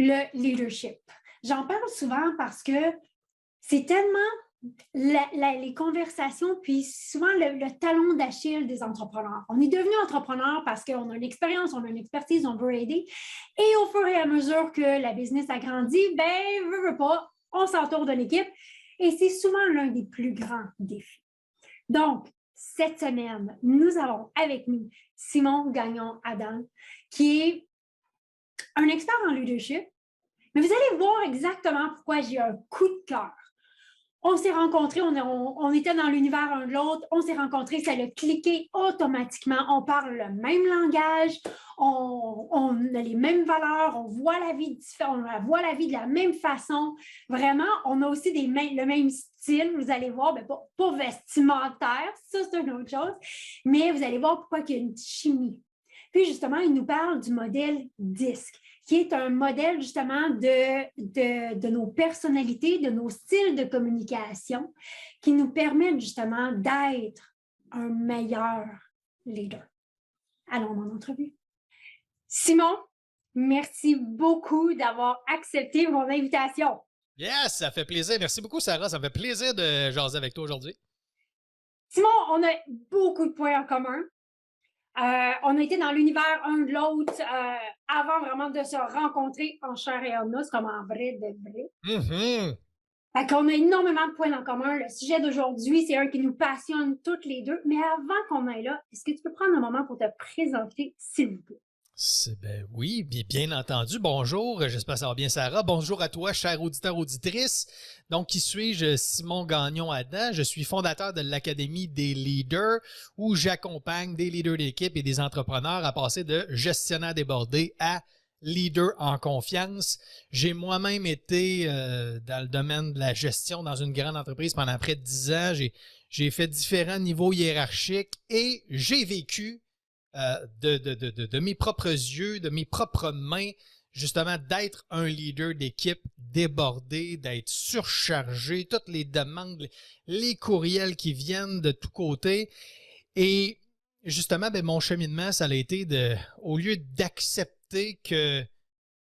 Le leadership. J'en parle souvent parce que c'est tellement les conversations, puis souvent le talon d'Achille des entrepreneurs. On est devenu entrepreneur parce qu'on a une expérience, on a une expertise, on veut aider. Et au fur et à mesure que la business agrandit, veut pas, on s'entoure d'une équipe. Et c'est souvent l'un des plus grands défis. Donc, cette semaine, nous avons avec nous Simon Gagnon-Adam, qui est un expert en leadership. Mais vous allez voir exactement pourquoi j'ai un coup de cœur. On s'est rencontrés, on était dans l'univers un de l'autre, on s'est rencontrés, ça a cliqué automatiquement. On parle le même langage, on a les mêmes valeurs, on voit la vie différente, on voit la vie de la même façon. Vraiment, on a aussi le même style, vous allez voir, pas vestimentaire, ça c'est une autre chose, mais vous allez voir pourquoi il y a une chimie. Puis justement, il nous parle du modèle DISC, qui est un modèle justement de nos personnalités, de nos styles de communication, qui nous permettent justement d'être un meilleur leader. Allons mon entrevue. Simon, merci beaucoup d'avoir accepté mon invitation. Yes, ça fait plaisir. Merci beaucoup, Sarah. Ça me fait plaisir de jaser avec toi aujourd'hui. Simon, on a beaucoup de points en commun. On a été dans l'univers un de l'autre avant vraiment de se rencontrer en chair et en os, comme en vrai de vrai. Mm-hmm. Fait qu'on a énormément de points en commun. Le sujet d'aujourd'hui, c'est un qui nous passionne toutes les deux. Mais avant qu'on aille là, est-ce que tu peux prendre un moment pour te présenter, s'il vous plaît? Ben oui, bien entendu. Bonjour, j'espère que ça va bien, Sarah. Bonjour à toi, cher auditeur, auditrice. Donc, qui suis-je? Simon Gagnon-Adam. Je suis fondateur de l'Académie des leaders où j'accompagne des leaders d'équipe et des entrepreneurs à passer de gestionnaire débordé à leader en confiance. J'ai moi-même été dans le domaine de la gestion dans une grande entreprise pendant près de 10 ans. J'ai fait différents niveaux hiérarchiques et j'ai vécu de mes propres yeux, de mes propres mains, justement d'être un leader d'équipe débordé, d'être surchargé, toutes les demandes, les courriels qui viennent de tous côtés. Et justement, mon cheminement, ça a été au lieu d'accepter que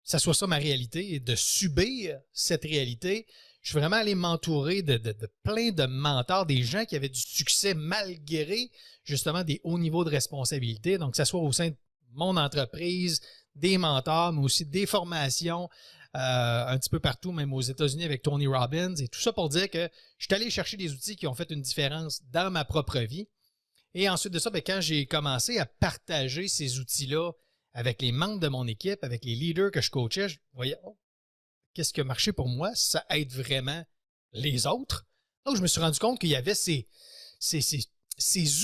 ça soit ça ma réalité et de subir cette réalité, je suis vraiment allé m'entourer de plein de mentors, des gens qui avaient du succès malgré justement des hauts niveaux de responsabilité. Donc, que ce soit au sein de mon entreprise, des mentors, mais aussi des formations un petit peu partout, même aux États-Unis avec Tony Robbins. Et tout ça pour dire que je suis allé chercher des outils qui ont fait une différence dans ma propre vie. Et ensuite de ça, quand j'ai commencé à partager ces outils-là avec les membres de mon équipe, avec les leaders que je coachais, je voyais, qu'est-ce qui a marché pour moi? Ça aide vraiment les autres. Donc, je me suis rendu compte qu'il y avait ces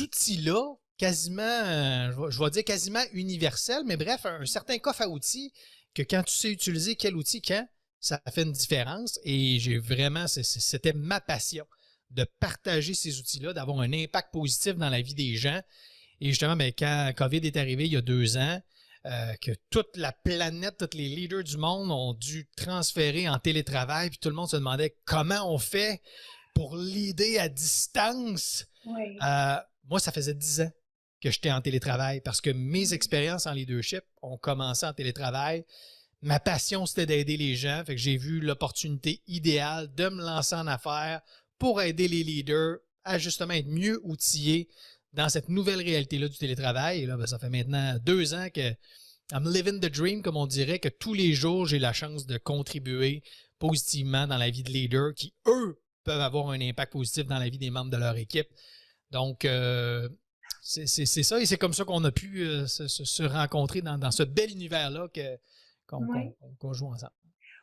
outils-là, quasiment, je vais dire quasiment universels, mais bref, un certain coffre à outils que quand tu sais utiliser quel outil quand, ça fait une différence. Et j'ai vraiment, c'était ma passion de partager ces outils-là, d'avoir un impact positif dans la vie des gens. Et justement, quand COVID est arrivé il y a 2 ans, que toute la planète, tous les leaders du monde ont dû transférer en télétravail, puis tout le monde se demandait comment on fait pour leader à distance. Oui. Moi, ça faisait 10 ans que j'étais en télétravail parce que mes expériences en leadership ont commencé en télétravail. Ma passion, c'était d'aider les gens. Fait que j'ai vu l'opportunité idéale de me lancer en affaires pour aider les leaders à justement être mieux outillés dans cette nouvelle réalité-là du télétravail. Et là, ça fait maintenant 2 ans que I'm living the dream, comme on dirait, que tous les jours, j'ai la chance de contribuer positivement dans la vie de leaders qui, eux, peuvent avoir un impact positif dans la vie des membres de leur équipe. Donc, c'est ça, et c'est comme ça qu'on a pu se rencontrer dans ce bel univers-là qu'on joue ensemble.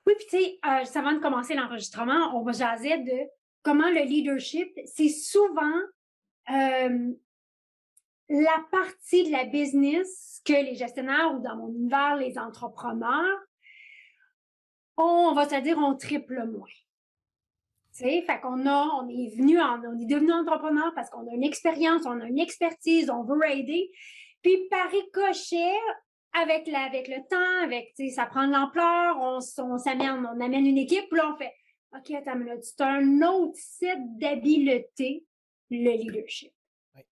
Oui, puis tu sais, juste avant de commencer l'enregistrement, on va jaser de comment le leadership, c'est souvent la partie de la business que les gestionnaires ou dans mon univers, les entrepreneurs, on va se dire, on triple moins. Tu sais, fait qu'on on est devenu entrepreneur parce qu'on a une expérience, on a une expertise, on veut aider. Puis par ricochet, avec le temps, ça prend de l'ampleur, on amène une équipe, puis là on fait, OK, attends, là, c'est un autre set d'habileté, le leadership. Oui.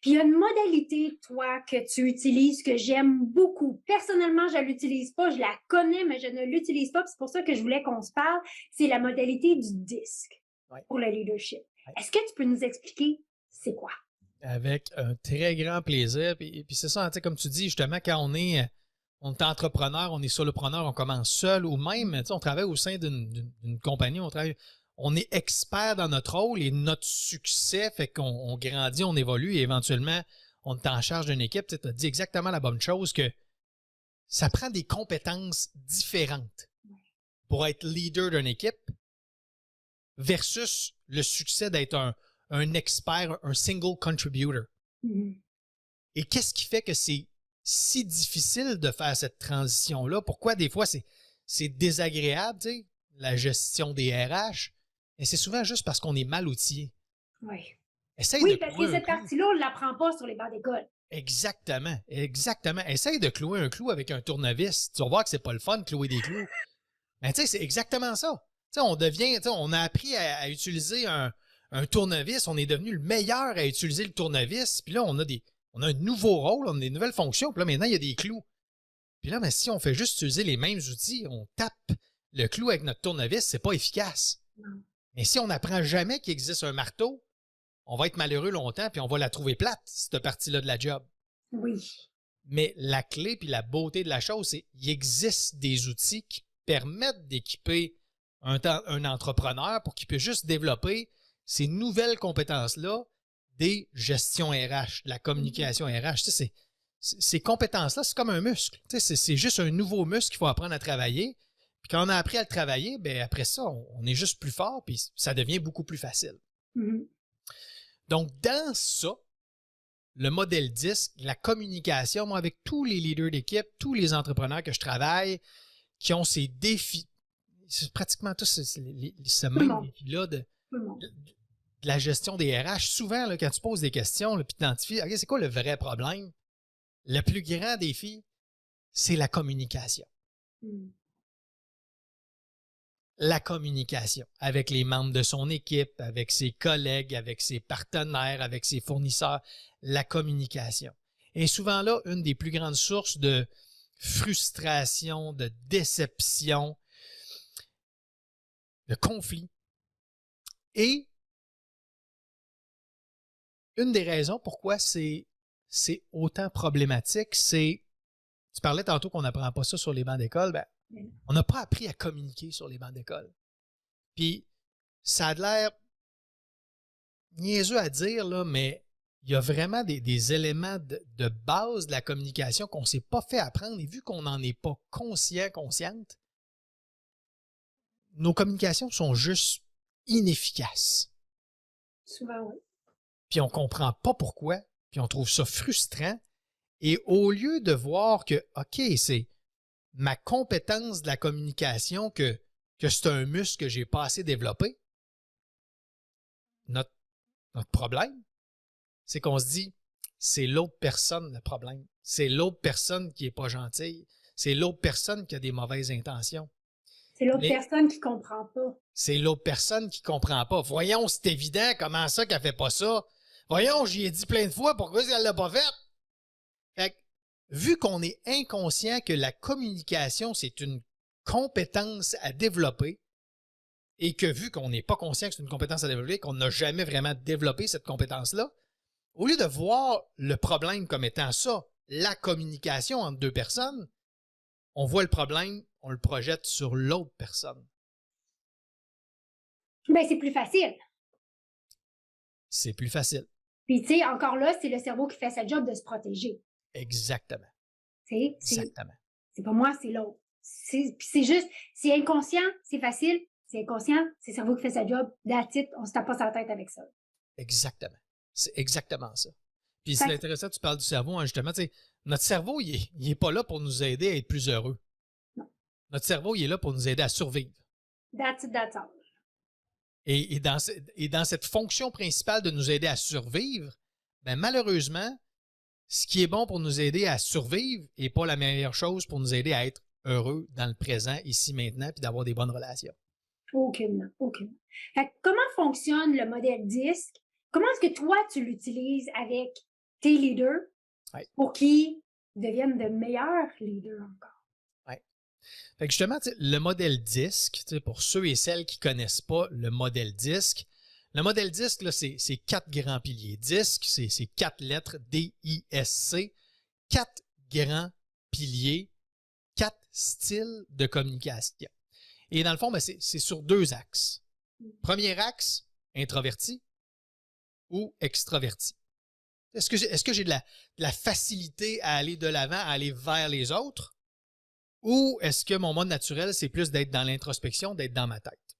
Puis il y a une modalité, toi, que tu utilises, que j'aime beaucoup. Personnellement, je ne l'utilise pas, je la connais, mais je ne l'utilise pas. C'est pour ça que je voulais qu'on se parle. C'est la modalité du disque pour le leadership. Est-ce que tu peux nous expliquer c'est quoi? Avec un très grand plaisir. Puis c'est ça, comme tu dis, justement, quand on est entrepreneur, on est solopreneur, on commence seul ou même, on travaille au sein d'une compagnie, on est expert dans notre rôle et notre succès fait qu'on grandit, on évolue et éventuellement, on est en charge d'une équipe. Tu as dit exactement la bonne chose, que ça prend des compétences différentes pour être leader d'une équipe versus le succès d'être un expert, un single contributor. Mm-hmm. Et qu'est-ce qui fait que c'est si difficile de faire cette transition-là? Pourquoi des fois c'est désagréable, tu sais, la gestion des RH? Et c'est souvent juste parce qu'on est mal outillé. Oui. Oui, parce que cette partie-là, on ne l'apprend pas sur les bancs d'école. Exactement, exactement. Essaye de clouer un clou avec un tournevis. Tu vas voir que c'est pas le fun de clouer des clous. Mais tu sais, c'est exactement ça. Tu sais, on a appris à utiliser un tournevis, on est devenu le meilleur à utiliser le tournevis. Puis là, on a un nouveau rôle, on a des nouvelles fonctions. Puis là, maintenant, il y a des clous. Puis là, mais si on fait juste utiliser les mêmes outils, on tape le clou avec notre tournevis, c'est pas efficace. Non. Mais si on n'apprend jamais qu'il existe un marteau, on va être malheureux longtemps puis on va la trouver plate, cette partie-là de la job. Oui. Mais la clé puis la beauté de la chose, c'est qu'il existe des outils qui permettent d'équiper un entrepreneur pour qu'il puisse juste développer ces nouvelles compétences-là des gestions RH, de la communication RH. Tu sais, ces compétences-là, c'est comme un muscle. Tu sais, c'est juste un nouveau muscle qu'il faut apprendre à travailler. Puis quand on a appris à le travailler, bien après ça, on est juste plus fort puis ça devient beaucoup plus facile. Mm-hmm. Donc, dans ça, le modèle DISC, la communication, moi, avec tous les leaders d'équipe, tous les entrepreneurs que je travaille, qui ont ces défis, c'est pratiquement tous ce même défi-là de la gestion des RH. Souvent, là, quand tu poses des questions, puis tu identifies, OK, c'est quoi le vrai problème? Le plus grand défi, c'est la communication. La communication avec les membres de son équipe, avec ses collègues, avec ses partenaires, avec ses fournisseurs, la communication. Et souvent là, une des plus grandes sources de frustration, de déception, de conflit. Et une des raisons pourquoi c'est autant problématique, c'est, tu parlais tantôt qu'on n'apprend pas ça sur les bancs d'école, ben, on n'a pas appris à communiquer sur les bancs d'école. Puis, ça a l'air niaiseux à dire, là, mais il y a vraiment des éléments de base de la communication qu'on ne s'est pas fait apprendre. Et vu qu'on n'en est pas consciente, nos communications sont juste inefficaces. Souvent, oui. Puis on ne comprend pas pourquoi, puis on trouve ça frustrant. Et au lieu de voir que, OK, c'est ma compétence de la communication que c'est un muscle que j'ai pas assez développé, notre problème, c'est qu'on se dit, c'est l'autre personne le problème. C'est l'autre personne qui est pas gentille. C'est l'autre personne qui a des mauvaises intentions. C'est l'autre personne qui comprend pas. C'est l'autre personne qui comprend pas. Voyons, c'est évident, comment ça qu'elle fait pas ça? Voyons, j'y ai dit plein de fois, pourquoi elle l'a pas fait? Fait que, vu qu'on est inconscient que la communication, c'est une compétence à développer, et que vu qu'on n'est pas conscient que c'est une compétence à développer, qu'on n'a jamais vraiment développé cette compétence-là, au lieu de voir le problème comme étant ça, la communication entre deux personnes, on voit le problème, on le projette sur l'autre personne. Ben, c'est plus facile. C'est plus facile. Puis, tu sais, encore là, c'est le cerveau qui fait sa job de se protéger. Exactement. Exactement. C'est pas moi, c'est l'autre. Puis c'est juste, c'est inconscient, c'est facile, c'est inconscient, c'est le cerveau qui fait sa job. That's it, on se tape pas sur la tête avec ça. Exactement. C'est exactement ça. Puis c'est intéressant, tu parles du cerveau, hein, justement. Notre cerveau, il est pas là pour nous aider à être plus heureux. Non. Notre cerveau, il est là pour nous aider à survivre. That's it, that's all. Et dans cette fonction principale de nous aider à survivre, ben malheureusement, ce qui est bon pour nous aider à survivre n'est pas la meilleure chose pour nous aider à être heureux dans le présent, ici, maintenant, puis d'avoir des bonnes relations. Aucunement. Fait que comment fonctionne le modèle DISC? Comment est-ce que toi, tu l'utilises avec tes leaders Ouais. pour qu'ils deviennent de meilleurs leaders encore. Ouais. Fait que justement, le modèle DISC, pour ceux et celles qui ne connaissent pas le modèle DISC, là, c'est 4 grands piliers. DISC, c'est 4 lettres, D-I-S-C, 4 grands piliers, 4 styles de communication. Et dans le fond, ben, c'est sur 2 axes. Premier axe, introverti ou extraverti. Est-ce que j'ai de la facilité à aller de l'avant, à aller vers les autres? Ou est-ce que mon mode naturel, c'est plus d'être dans l'introspection, d'être dans ma tête?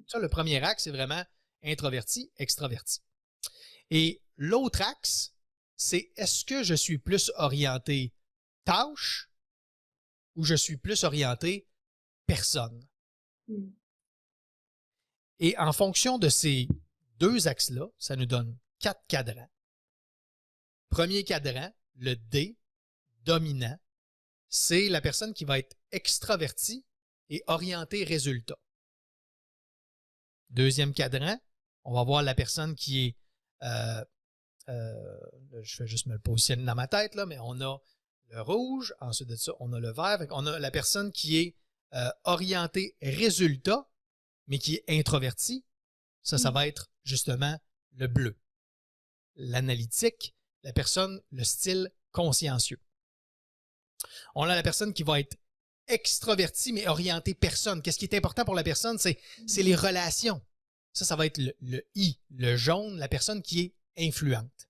Ça, le premier axe, c'est vraiment introverti, extraverti. Et l'autre axe, c'est est-ce que je suis plus orienté tâche ou je suis plus orienté personne? Et en fonction de ces 2 axes-là, ça nous donne 4 cadrans. Premier cadran, le D, dominant, c'est la personne qui va être extravertie et orientée résultat. Deuxième cadran, on va voir la personne qui est, je vais juste me le positionner dans ma tête, là, mais on a le rouge, ensuite de ça, on a le vert, on a la personne qui est orientée résultat, mais qui est introvertie. Ça va être justement le bleu. L'analytique, la personne, le style consciencieux. On a la personne qui va être extravertie, mais orientée personne. Qu'est-ce qui est important pour la personne? C'est les relations. Ça va être le I, le jaune, la personne qui est influente.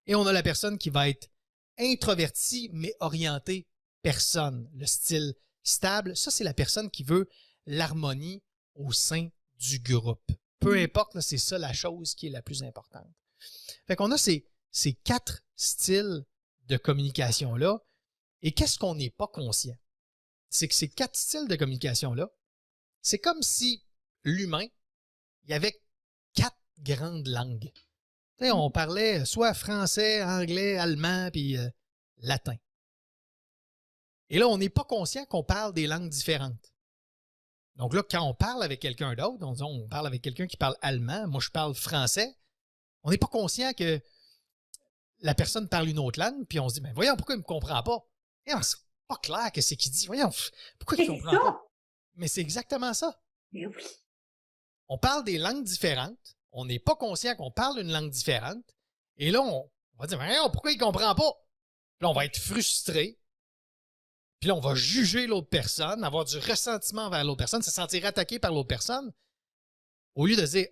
Et on a la personne qui va être introvertie, mais orientée personne. Le style stable, ça, c'est la personne qui veut l'harmonie au sein du groupe. Peu importe, là, c'est ça la chose qui est la plus importante. Fait qu'on a ces 4 styles de communication-là. Et qu'est-ce qu'on n'est pas conscient? C'est que ces 4 styles de communication-là, c'est comme si l'humain, il y avait 4 grandes langues. Tu sais, on parlait soit français, anglais, allemand, puis latin. Et là, on n'est pas conscient qu'on parle des langues différentes. Donc là, quand on parle avec quelqu'un d'autre, on parle avec quelqu'un qui parle allemand, moi je parle français, on n'est pas conscient que la personne parle une autre langue, puis on se dit, ben voyons, pourquoi il ne me comprend pas? C'est pas clair que c'est qu'il dit. Voyons, pourquoi il ne comprend pas? Mais c'est exactement ça. Mais oui. On parle des langues différentes, on n'est pas conscient qu'on parle une langue différente, et là, on va dire, voyons, pourquoi il ne comprend pas? Puis là, on va être frustré, puis là, on va juger l'autre personne, avoir du ressentiment envers l'autre personne, se sentir attaqué par l'autre personne, au lieu de dire,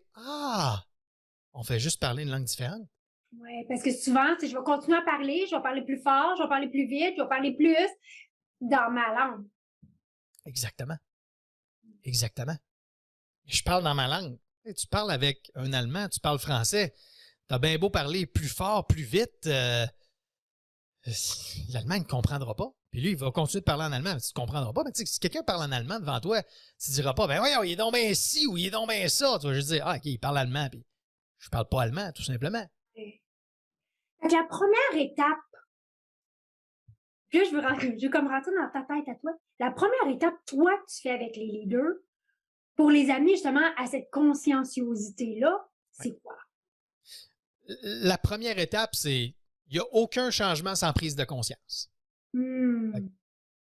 on fait juste parler une langue différente. Oui, parce que souvent, je vais continuer à parler, je vais parler plus fort, je vais parler plus vite, je vais parler plus dans ma langue. Exactement. Exactement. Je parle dans ma langue. Tu parles avec un Allemand, tu parles français. T'as bien beau parler plus fort, plus vite, l'Allemand ne comprendra pas. Puis lui, il va continuer de parler en allemand, mais tu ne comprendras pas. Mais si quelqu'un parle en allemand devant toi, tu ne diras pas, ben voyons, il est donc bien ci ou il est donc bien ça. Tu vas juste dire, OK, il parle allemand, puis je parle pas allemand, tout simplement. Donc, la première étape, puis là, je veux comme rentrer dans ta tête à toi. La première étape, toi, que tu fais avec les leaders, pour les amener justement à cette conscienciosité-là, c'est quoi? La première étape, c'est il n'y a aucun changement sans prise de conscience.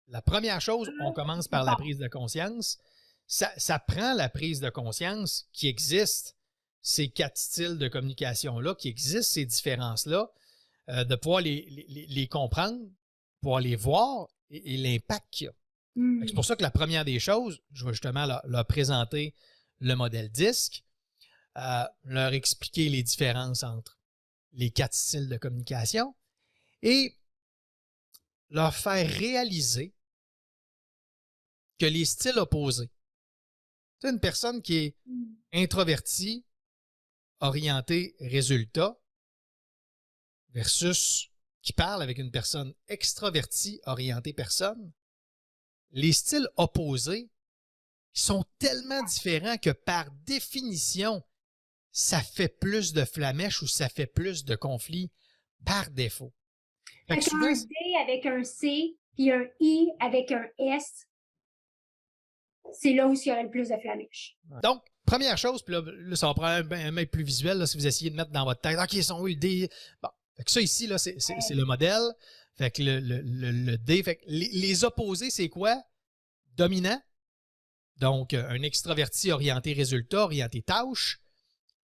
La première chose, on commence par la prise de conscience. Ça prend la prise de conscience qui existe, ces 4 styles de communication-là, qui existent, ces différences-là, de pouvoir les comprendre, pouvoir les voir et l'impact qu'il y a. C'est pour ça que la première des choses, je vais justement leur présenter le modèle DISC, leur expliquer les différences entre les 4 styles de communication et leur faire réaliser que les styles opposés, tu sais, une personne qui est introvertie, orientée résultat, versus qui parle avec une personne extravertie, orientée personne, les styles opposés sont tellement différents que par définition, ça fait plus de flamèches ou ça fait plus de conflits par défaut. Avec un D avec un C, puis un I avec un S, c'est là où il y aurait le plus de flamèches. Donc, première chose, puis là ça va prendre un mec plus visuel là, si vous essayez de mettre dans votre tête, OK, ils sont où le D? Bon, Fait que ça ici, là, c'est le modèle. Fait que le D, fait que les opposés, c'est quoi? Dominant, donc un extraverti orienté résultat, orienté tâche,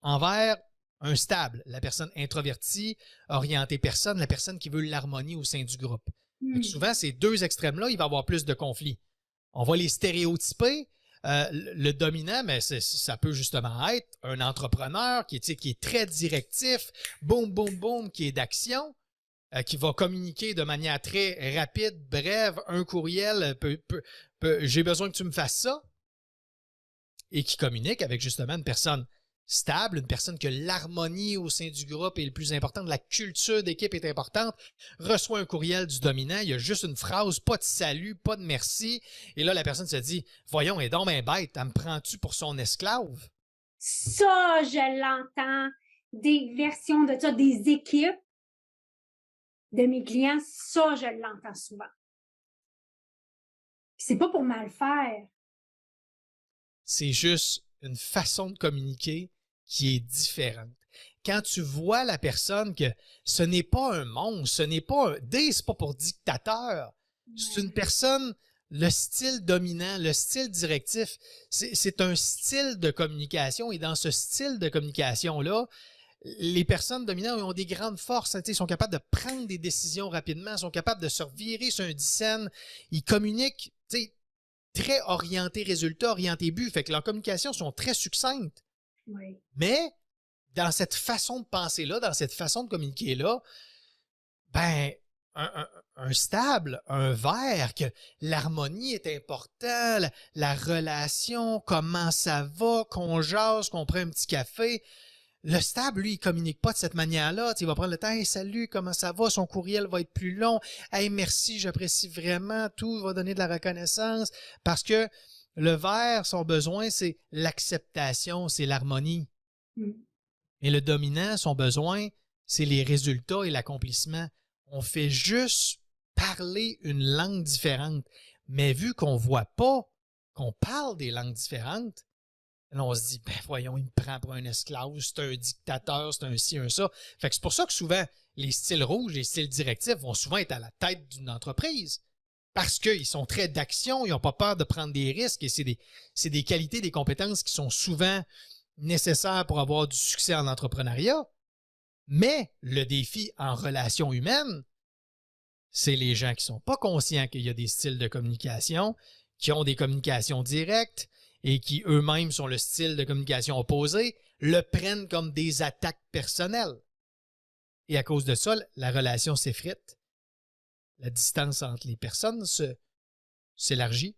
envers un stable, la personne introvertie, orientée personne, la personne qui veut l'harmonie au sein du groupe. Fait que souvent, ces deux extrêmes-là, il va y avoir plus de conflits. On va les stéréotyper. Le dominant, mais ça peut justement être un entrepreneur qui est très directif, boum, boum, boum, qui est d'action, qui va communiquer de manière très rapide, brève, un courriel, j'ai besoin que tu me fasses ça, et qui communique avec justement une personne stable, une personne que l'harmonie au sein du groupe est le plus important, la culture d'équipe est importante, reçoit un courriel du dominant, il y a juste une phrase, pas de salut, pas de merci, et là la personne se dit « Voyons, elle est donc bien bête, elle me prend-tu pour son esclave? » Ça, je l'entends, des versions de ça, des équipes de mes clients, ça, je l'entends souvent. C'est pas pour mal faire. C'est juste une façon de communiquer qui est différente. Quand tu vois la personne que ce n'est pas un monstre, ce n'est pas un D, c'est pas pour dictateur, c'est une personne, le style dominant, le style directif, c'est un style de communication et dans ce style de communication-là, les personnes dominantes ont des grandes forces, ils sont capables de prendre des décisions rapidement, sont capables de se revirer sur un dixaine, ils communiquent, très orientés résultats, orientés buts, fait que leurs communications sont très succinctes. Oui. Mais dans cette façon de penser-là, dans cette façon de communiquer-là, ben, un stable, un vert, que l'harmonie est importante, la relation, comment ça va, qu'on jase, qu'on prend un petit café. Le stable, lui, il communique pas de cette manière-là. Il va prendre le temps, hey, salut, comment ça va? Son courriel va être plus long. Hey, merci, j'apprécie vraiment. Tout va donner de la reconnaissance. Parce que le vert, son besoin, c'est l'acceptation, c'est l'harmonie. Et le dominant, son besoin, c'est les résultats et l'accomplissement. On fait juste parler une langue différente. Mais vu qu'on voit pas qu'on parle des langues différentes, là, on se dit, ben voyons, il me prend pour un esclave, c'est un dictateur, c'est un ci, un ça. Fait que c'est pour ça que souvent, les styles rouges, les styles directifs vont souvent être à la tête d'une entreprise. Parce qu'ils sont très d'action, ils n'ont pas peur de prendre des risques et c'est des qualités, des compétences qui sont souvent nécessaires pour avoir du succès en entrepreneuriat. Mais le défi en relation humaine, c'est les gens qui ne sont pas conscients qu'il y a des styles de communication, qui ont des communications directes, et qui eux-mêmes sont le style de communication opposé, le prennent comme des attaques personnelles. Et à cause de ça, la relation s'effrite, la distance entre les personnes s'élargit,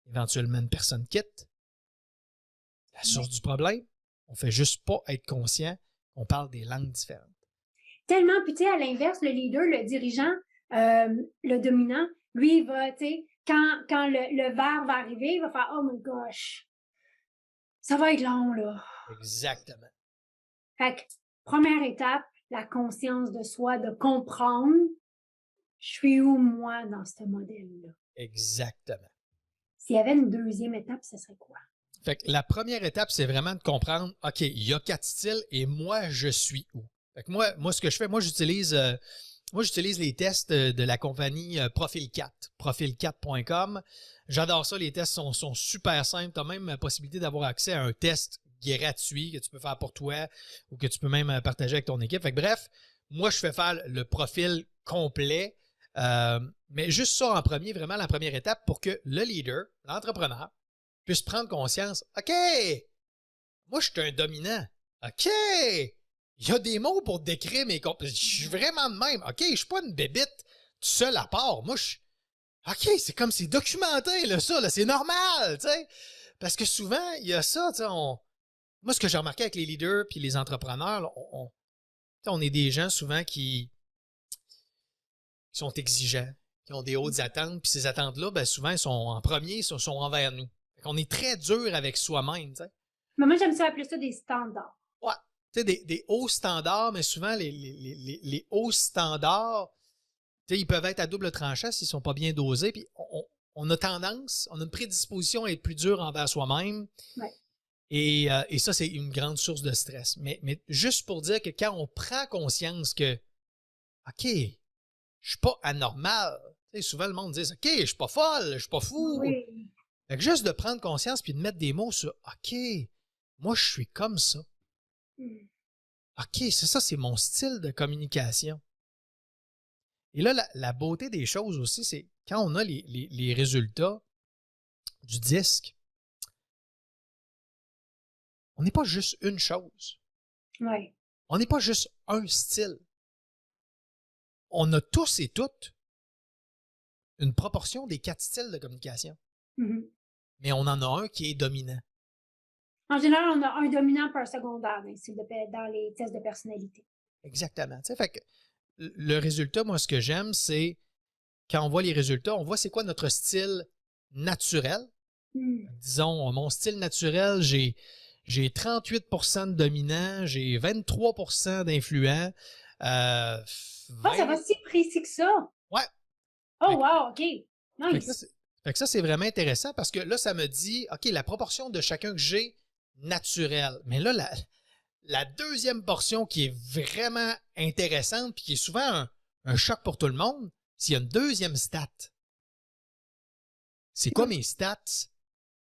éventuellement une personne quitte. La source du problème, on fait juste pas être conscient qu'on parle des langues différentes. Tellement, puis tu sais, à l'inverse, le leader, le dirigeant, le dominant, lui, il va, tu sais, quand le verre va arriver, il va faire « Oh my gosh, ça va être long, là. » Exactement. Fait que, première étape, la conscience de soi, de comprendre « Je suis où, moi, dans ce modèle-là? » Exactement. S'il y avait une deuxième étape, ce serait quoi? Fait que la première étape, c'est vraiment de comprendre, OK, il y a 4 styles et moi, je suis où? Fait que moi ce que je fais, moi, j'utilise les tests de la compagnie Profil4, profil4.com. J'adore ça, les tests sont super simples. Tu as même la possibilité d'avoir accès à un test gratuit que tu peux faire pour toi ou que tu peux même partager avec ton équipe. Fait que bref, moi, je fais faire le profil complet, mais juste ça en premier, vraiment la première étape pour que le leader, l'entrepreneur, puisse prendre conscience. OK, moi, je suis un dominant. OK, il y a des mots pour décrire mes compétences. Je suis vraiment de même. OK, je suis pas une bébite tout seul à part. Moi, OK, c'est comme c'est documenté, là, ça, là, c'est normal, tu sais. Parce que souvent, il y a ça, tu sais, moi, ce que j'ai remarqué avec les leaders puis les entrepreneurs, là, on est des gens souvent qui sont exigeants, qui ont des hautes attentes, puis ces attentes-là, ben souvent, elles sont en premier, sont envers nous. On est très dur avec soi-même, tu sais. Mais moi, j'aime ça appeler ça des standards. Ouais. Tu sais, des hauts standards, mais souvent, les hauts standards, tu sais, ils peuvent être à double tranchant s'ils ne sont pas bien dosés. Puis on a tendance, on a une prédisposition à être plus dur envers soi-même. Ouais. Et ça, c'est une grande source de stress. Mais juste pour dire que quand on prend conscience que OK, je suis pas anormal. Tu sais, souvent, le monde dit, OK, je suis pas folle, je suis pas fou. Oui. Fait que juste de prendre conscience puis de mettre des mots sur, OK, moi, je suis comme ça. Mm. OK, c'est ça, c'est mon style de communication. Et là, la beauté des choses aussi, c'est quand on a les résultats du disque, on n'est pas juste une chose. Oui. On n'est pas juste un style. On a tous et toutes une proportion des 4 styles de communication. Mhm. Mais on en a un qui est dominant. En général, on a un dominant par secondaire dans les tests de personnalité. Exactement. Tu sais, fait que le résultat, moi, ce que j'aime, c'est quand on voit les résultats, on voit c'est quoi notre style naturel. Mm. Disons, mon style naturel, j'ai 38% de dominant, j'ai 23% d'influent. Ah, ça va si précis que ça. Ouais. Oh, Fait que, wow, OK. fait que Nice. ça, c'est vraiment intéressant parce que là, ça me dit, OK, la proportion de chacun que j'ai, naturel. Mais là, la deuxième portion qui est vraiment intéressante puis qui est souvent un choc pour tout le monde, c'est qu'il y a une deuxième stat. C'est quoi mes stats?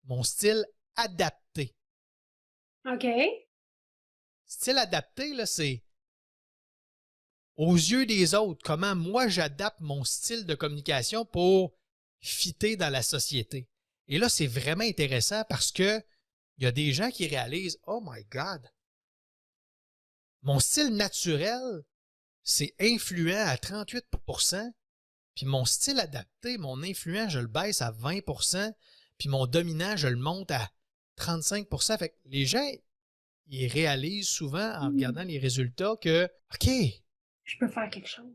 Mon style adapté. OK. Style adapté, là, c'est aux yeux des autres, comment moi j'adapte mon style de communication pour fitter dans la société. Et là, c'est vraiment intéressant parce que il y a des gens qui réalisent, oh my God, mon style naturel, c'est influent à 38%, puis mon style adapté, mon influent, je le baisse à 20%, puis mon dominant, je le monte à 35%. Fait que les gens, ils réalisent souvent en regardant les résultats que, OK, Je peux faire quelque chose.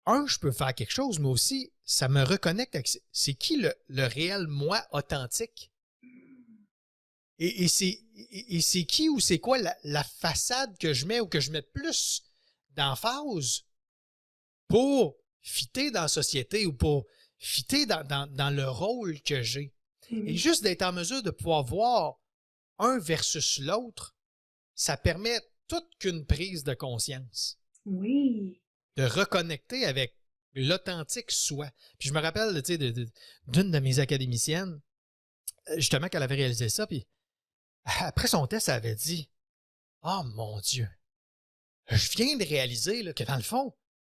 je peux faire quelque chose, mais aussi, ça me reconnecte avec c'est qui le réel moi authentique. Et c'est qui ou c'est quoi la façade que je mets ou que je mets plus d'emphase pour fitter dans la société ou pour fitter dans le rôle que j'ai. Et juste d'être en mesure de pouvoir voir un versus l'autre, ça permet toute qu'une prise de conscience. Oui. De reconnecter avec l'authentique soi. Puis je me rappelle, tu sais, d'une de mes académiciennes, justement, qu'elle avait réalisé ça, puis après son test, elle avait dit « Oh mon Dieu, je viens de réaliser là, que dans le fond,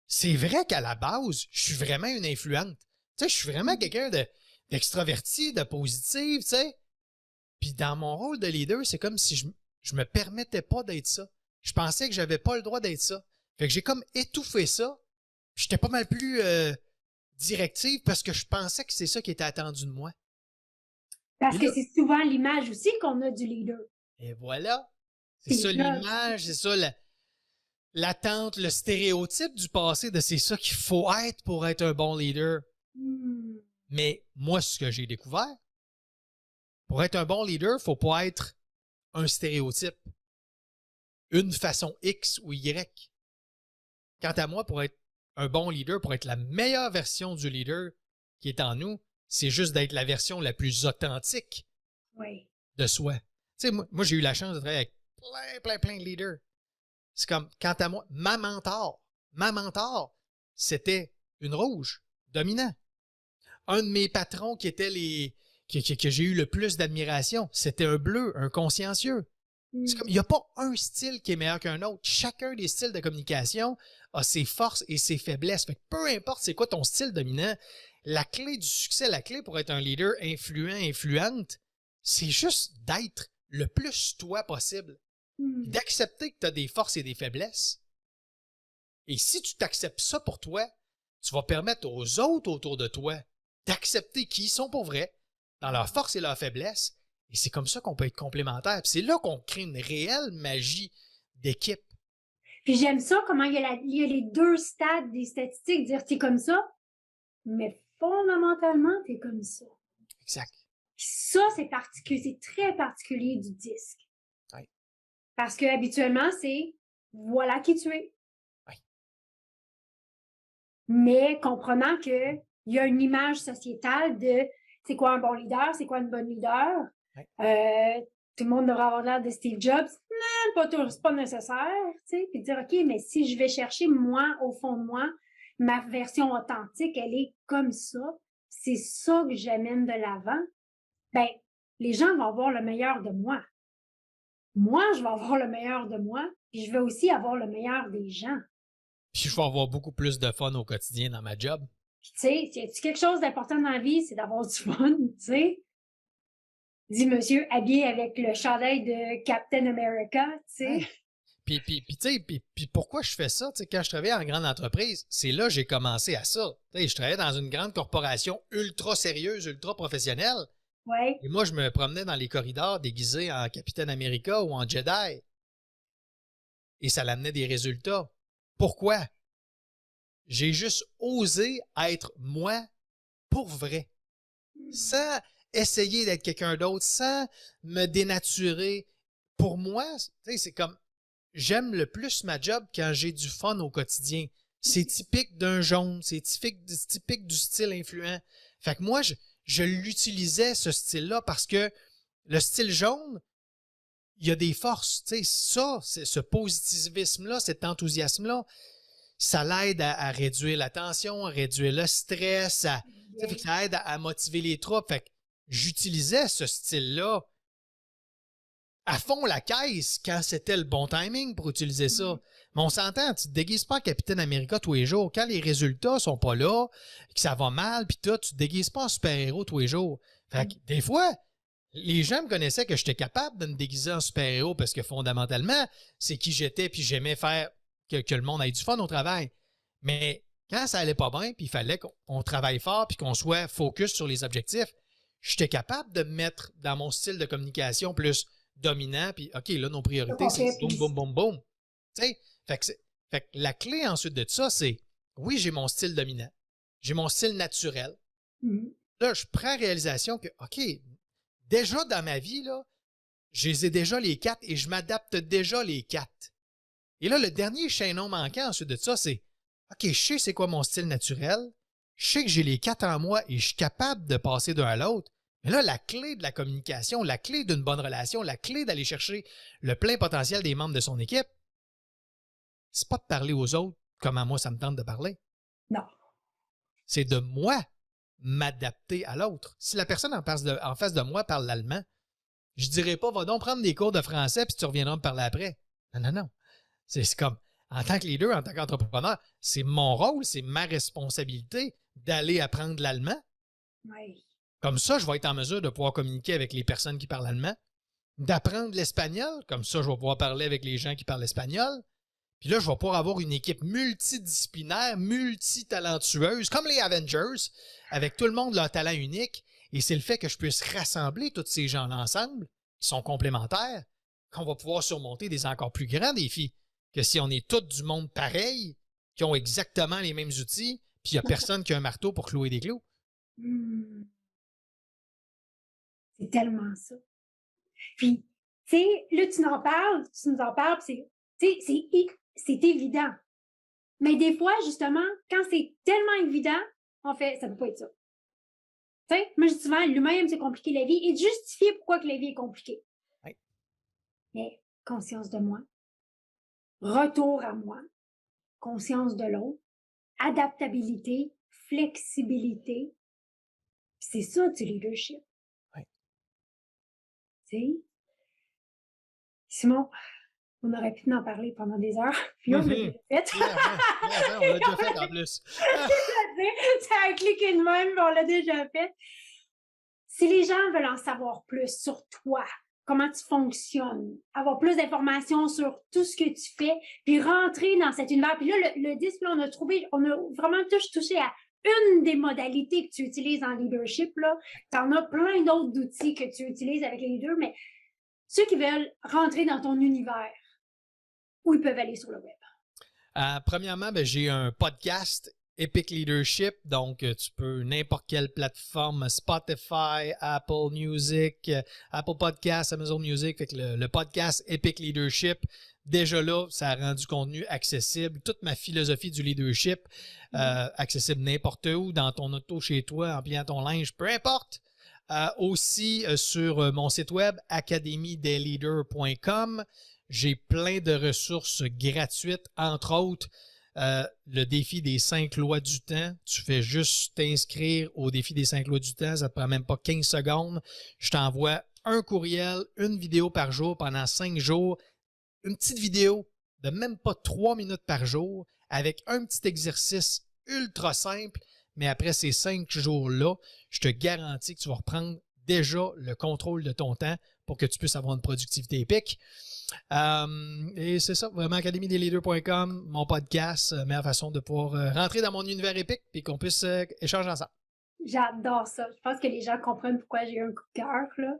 c'est vrai qu'à la base, je suis vraiment une influente. Tu sais, je suis vraiment quelqu'un d'extraverti, de positif, tu sais. Puis dans mon rôle de leader, c'est comme si je me permettais pas d'être ça. Je pensais que j'avais pas le droit d'être ça. Fait que j'ai comme étouffé ça. J'étais pas mal plus directive parce que je pensais que c'est ça qui était attendu de moi. Parce Et que là, c'est souvent l'image aussi qu'on a du leader. et voilà. C'est C'est ça là. l'image, c'est ça l'attente, le stéréotype du passé de c'est ça qu'il faut être pour être un bon leader. Hmm. Mais moi, ce que j'ai découvert, pour être un bon leader, faut pas être un stéréotype, une façon X ou Y. Quant à moi, pour être un bon leader, pour être la meilleure version du leader qui est en nous, c'est juste d'être la version la plus authentique Oui. de soi. Tu sais, moi j'ai eu la chance de travailler avec plein de leaders. C'est comme, quant à moi, ma mentor, c'était une rouge, dominant. Un de mes patrons qui était que j'ai eu le plus d'admiration, c'était un bleu, un consciencieux. C'est comme, il n'y a pas un style qui est meilleur qu'un autre. Chacun des styles de communication a ses forces et ses faiblesses. Fait que peu importe c'est quoi ton style dominant, la clé du succès, la clé pour être un leader influent, influente, c'est juste d'être le plus toi possible. D'accepter que tu as des forces et des faiblesses. Et si tu t'acceptes ça pour toi, tu vas permettre aux autres autour de toi d'accepter qui ils sont pour vrai, dans leurs forces et leurs faiblesses. Et c'est comme ça qu'on peut être complémentaires. Puis c'est là qu'on crée une réelle magie d'équipe. Puis j'aime ça, comment il y a les deux stades des statistiques, dire t'es comme ça, mais fondamentalement, t'es comme ça. Exact. Puis ça, c'est particulier, c'est très particulier du disque. Oui. Parce que habituellement, c'est voilà qui tu es. Oui. Mais comprenant qu'il y a une image sociétale de c'est quoi un bon leader, c'est quoi une bonne leader. Oui. tout le monde devrait avoir l'air de Steve Jobs. Non, pas tout, c'est pas nécessaire, tu sais. Puis dire, OK, mais si je vais chercher moi, au fond de moi, ma version authentique, elle est comme ça. C'est ça que j'amène de l'avant. Ben, les gens vont avoir le meilleur de moi. Moi, je vais avoir le meilleur de moi, puis je vais aussi avoir le meilleur des gens. Puis je vais avoir beaucoup plus de fun au quotidien dans ma job. Puis, tu sais, y a-tu quelque chose d'important dans la vie, c'est d'avoir du fun, tu sais? Dit monsieur habillé avec le chandail de Captain America, tu sais. Ouais. Puis pourquoi je fais ça? Quand je travaillais en grande entreprise, c'est là que j'ai commencé à ça. Je travaillais dans une grande corporation ultra sérieuse, ultra professionnelle. Ouais. Et moi, je me promenais dans les corridors déguisé en Capitaine America ou en Jedi. Et ça l'amenait des résultats. Pourquoi? J'ai juste osé être moi pour vrai. Sans essayer d'être quelqu'un d'autre, sans me dénaturer. Pour moi, c'est comme j'aime le plus ma job quand j'ai du fun au quotidien. C'est typique d'un jaune, c'est typique du style influent. Fait que moi, je l'utilisais, ce style-là, parce que le style jaune, il y a des forces. Ça, ce positivisme-là, cet enthousiasme-là, ça l'aide à réduire la tension, à réduire le stress, ça aide à motiver les troupes. Fait que j'utilisais ce style-là à fond la caisse quand c'était le bon timing pour utiliser ça. Mais on s'entend, tu te déguises pas en Capitaine America tous les jours. Quand les résultats sont pas là, que ça va mal, puis tu te déguises pas en super-héros tous les jours. Fait que des fois, les gens me connaissaient que j'étais capable de me déguiser en super-héros parce que fondamentalement, c'est qui j'étais, puis j'aimais faire que le monde ait du fun au travail. Mais quand ça allait pas bien, puis il fallait qu'on travaille fort, puis qu'on soit focus sur les objectifs, j'étais capable de me mettre dans mon style de communication plus dominant, puis OK, là, nos priorités, c'est boum, boum, boum, boum. Tu sais, fait que la clé ensuite de ça, c'est, oui, j'ai mon style dominant, j'ai mon style naturel. Là, je prends réalisation que, OK, déjà dans ma vie, là, je les ai déjà les 4 et je m'adapte déjà les 4. Et là, le dernier chaînon manquant ensuite de ça, c'est, OK, je sais c'est quoi mon style naturel, je sais que j'ai les 4 en moi et je suis capable de passer d'un à l'autre. Mais là, la clé de la communication, la clé d'une bonne relation, la clé d'aller chercher le plein potentiel des membres de son équipe, c'est pas de parler aux autres comme à moi ça me tente de parler. Non. C'est de moi m'adapter à l'autre. Si la personne en face de moi parle l'allemand, je dirais pas, va donc prendre des cours de français puis tu reviendras me parler après. Non. C'est comme, en tant que leader, en tant qu'entrepreneur, c'est mon rôle, c'est ma responsabilité d'aller apprendre l'allemand. Oui. Comme ça, je vais être en mesure de pouvoir communiquer avec les personnes qui parlent allemand, d'apprendre l'espagnol, comme ça, je vais pouvoir parler avec les gens qui parlent espagnol. Puis là, je vais pouvoir avoir une équipe multidisciplinaire, multitalentueuse, comme les Avengers, avec tout le monde leur talent unique. Et c'est le fait que je puisse rassembler tous ces gens-là ensemble, qui sont complémentaires, qu'on va pouvoir surmonter des encore plus grands défis que si on est tous du monde pareil, qui ont exactement les mêmes outils, puis il n'y a personne qui a un marteau pour clouer des clous. C'est tellement ça. Puis, tu sais, là, tu nous en parles, c'est évident. Mais des fois, justement, quand c'est tellement évident, on fait, ça ne peut pas être ça. Tu sais, moi, je dis souvent, l'humain aime se compliquer la vie et de justifier pourquoi que la vie est compliquée. Oui. Mais conscience de moi, retour à moi, conscience de l'autre, adaptabilité, flexibilité. C'est ça du leadership. Oui. Tu sais? Simon, on aurait pu en parler pendant des heures, puis on l'a déjà fait. On l'a déjà fait en plus. Ça a cliqué de même, mais on l'a déjà fait. Si les gens veulent en savoir plus sur toi, comment tu fonctionnes, avoir plus d'informations sur tout ce que tu fais, puis rentrer dans cet univers. Puis là, le disque, là, on a vraiment touché à une des modalités que tu utilises en leadership. Tu en as plein d'autres d'outils que tu utilises avec les leaders, mais ceux qui veulent rentrer dans ton univers, où ils peuvent aller sur le web? Premièrement, j'ai un podcast, Epic Leadership, donc tu peux n'importe quelle plateforme, Spotify, Apple Music, Apple Podcasts, Amazon Music, fait que le podcast Epic Leadership, déjà là, ça a rendu contenu accessible, toute ma philosophie du leadership, accessible n'importe où, dans ton auto, chez toi, en pliant ton linge, peu importe. Aussi, sur mon site web, academydesleaders.com, j'ai plein de ressources gratuites, entre autres, le défi des 5 lois du temps. Tu fais juste t'inscrire au défi des 5 lois du temps, ça te prend même pas 15 secondes. Je t'envoie un courriel, une vidéo par jour pendant 5 jours, une petite vidéo de même pas 3 minutes par jour avec un petit exercice ultra simple, mais après ces 5 jours-là, je te garantis que tu vas reprendre déjà le contrôle de ton temps pour que tu puisses avoir une productivité épique. Et c'est ça, vraiment, academydesleaders.com, mon podcast, meilleure façon de pouvoir rentrer dans mon univers épique et qu'on puisse échanger ensemble. J'adore ça. Je pense que les gens comprennent pourquoi j'ai eu un coup de cœur, là.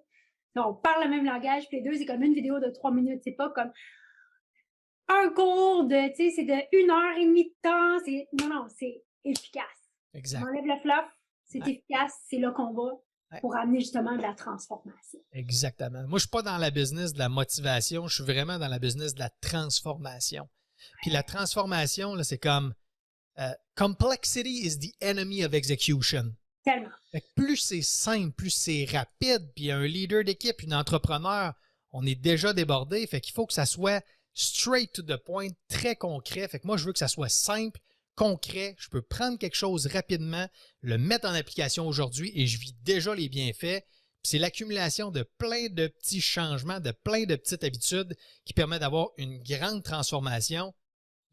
On parle le même langage, puis les deux, c'est comme une vidéo de 3 minutes. C'est pas comme un cours de, tu sais, c'est de 1h30 de temps. Non, c'est efficace. Exact. On enlève le fluff, c'est efficace, c'est là qu'on va pour amener justement de la transformation. Exactement. Moi, je suis pas dans la business de la motivation, je suis vraiment dans la business de la transformation. Puis la transformation, là, c'est comme complexity is the enemy of execution. Tellement. Fait que plus c'est simple, plus c'est rapide, puis un leader d'équipe, un entrepreneur, on est déjà débordé, fait qu'il faut que ça soit straight to the point, très concret. Fait que moi, je veux que ça soit simple, concret. Je peux prendre quelque chose rapidement, le mettre en application aujourd'hui et je vis déjà les bienfaits. Puis c'est l'accumulation de plein de petits changements, de plein de petites habitudes qui permet d'avoir une grande transformation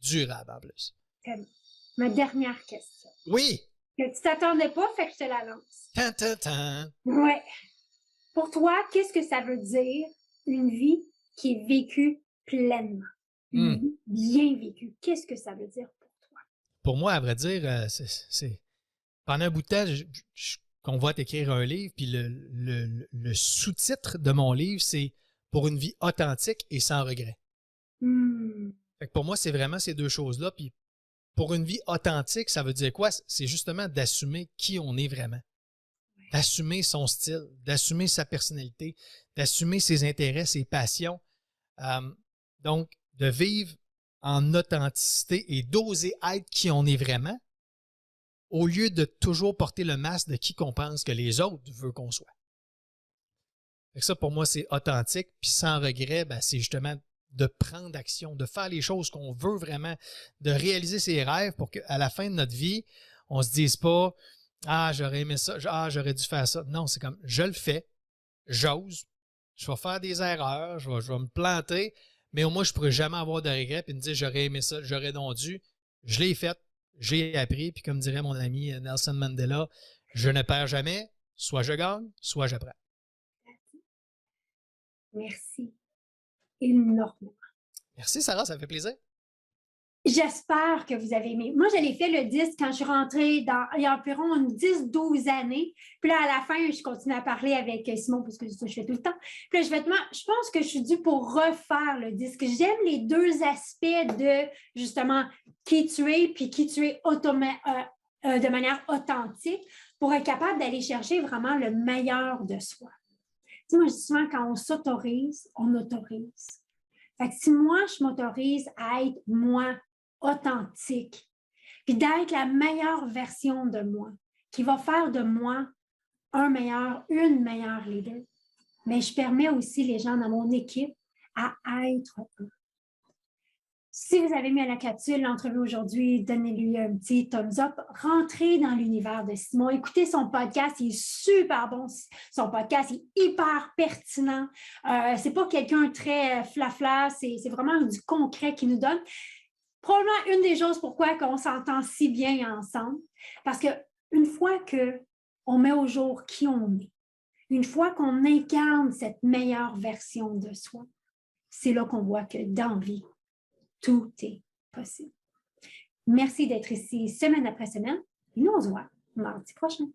durable en plus. Ma dernière question. Oui! Que tu t'attendais pas, fait que je te la lance. Tan, tan, tan. Ouais. Pour toi, qu'est-ce que ça veut dire une vie qui est vécue pleinement? Une vie bien vécue. Qu'est-ce que ça veut dire pour toi? Pour moi, à vrai dire, c'est pendant un bout de temps, qu'on va t'écrire un livre, puis le sous-titre de mon livre, c'est « Pour une vie authentique et sans regret ». Fait que pour moi, c'est vraiment ces deux choses-là. Puis pour une vie authentique, ça veut dire quoi? C'est justement d'assumer qui on est vraiment. D'assumer son style, d'assumer sa personnalité, d'assumer ses intérêts, ses passions. Donc, de vivre en authenticité et d'oser être qui on est vraiment, au lieu de toujours porter le masque de qui qu'on pense que les autres veulent qu'on soit. Fait que ça, pour moi, c'est authentique. Puis sans regret, ben, c'est justement de prendre action, de faire les choses qu'on veut vraiment, de réaliser ses rêves pour qu'à la fin de notre vie, on ne se dise pas « Ah, j'aurais aimé ça, ah, j'aurais dû faire ça ». Non, c'est comme « Je le fais, j'ose, je vais faire des erreurs, je vais me planter, mais au moins, je ne pourrai jamais avoir de regrets et me dire « J'aurais aimé ça, j'aurais donc dû ». Je l'ai fait, j'ai appris, puis comme dirait mon ami Nelson Mandela, je ne perds jamais, soit je gagne, soit j'apprends. Merci énormément. Merci Sarah, ça me fait plaisir. J'espère que vous avez aimé. Moi, je l'ai fait le 10 quand je suis rentrée il y a environ 10-12 années. Puis là, à la fin, je continue à parler avec Simon parce que c'est ça que je fais tout le temps. Puis là, je pense que je suis due pour refaire le disque. J'aime les deux aspects de, justement, qui tu es puis qui tu es de manière authentique pour être capable d'aller chercher vraiment le meilleur de soi. Tu sais, moi, je dis souvent, quand on s'autorise, on autorise. Fait que si moi, je m'autorise à être moi, authentique, puis d'être la meilleure version de moi, qui va faire de moi une meilleure leader, mais je permets aussi les gens dans mon équipe à être eux. Si vous avez mis à la capsule l'entrevue aujourd'hui, donnez-lui un petit thumbs up. Rentrez dans l'univers de Simon. Écoutez son podcast, il est super bon. Son podcast est hyper pertinent. C'est pas quelqu'un très flafla, c'est vraiment du concret qu'il nous donne. Probablement une des choses pourquoi on s'entend si bien ensemble. Parce qu'une fois qu'on met au jour qui on est, une fois qu'on incarne cette meilleure version de soi, c'est là qu'on voit que dans la vie, tout est possible. Merci d'être ici semaine après semaine. Et nous, on se voit mardi prochain.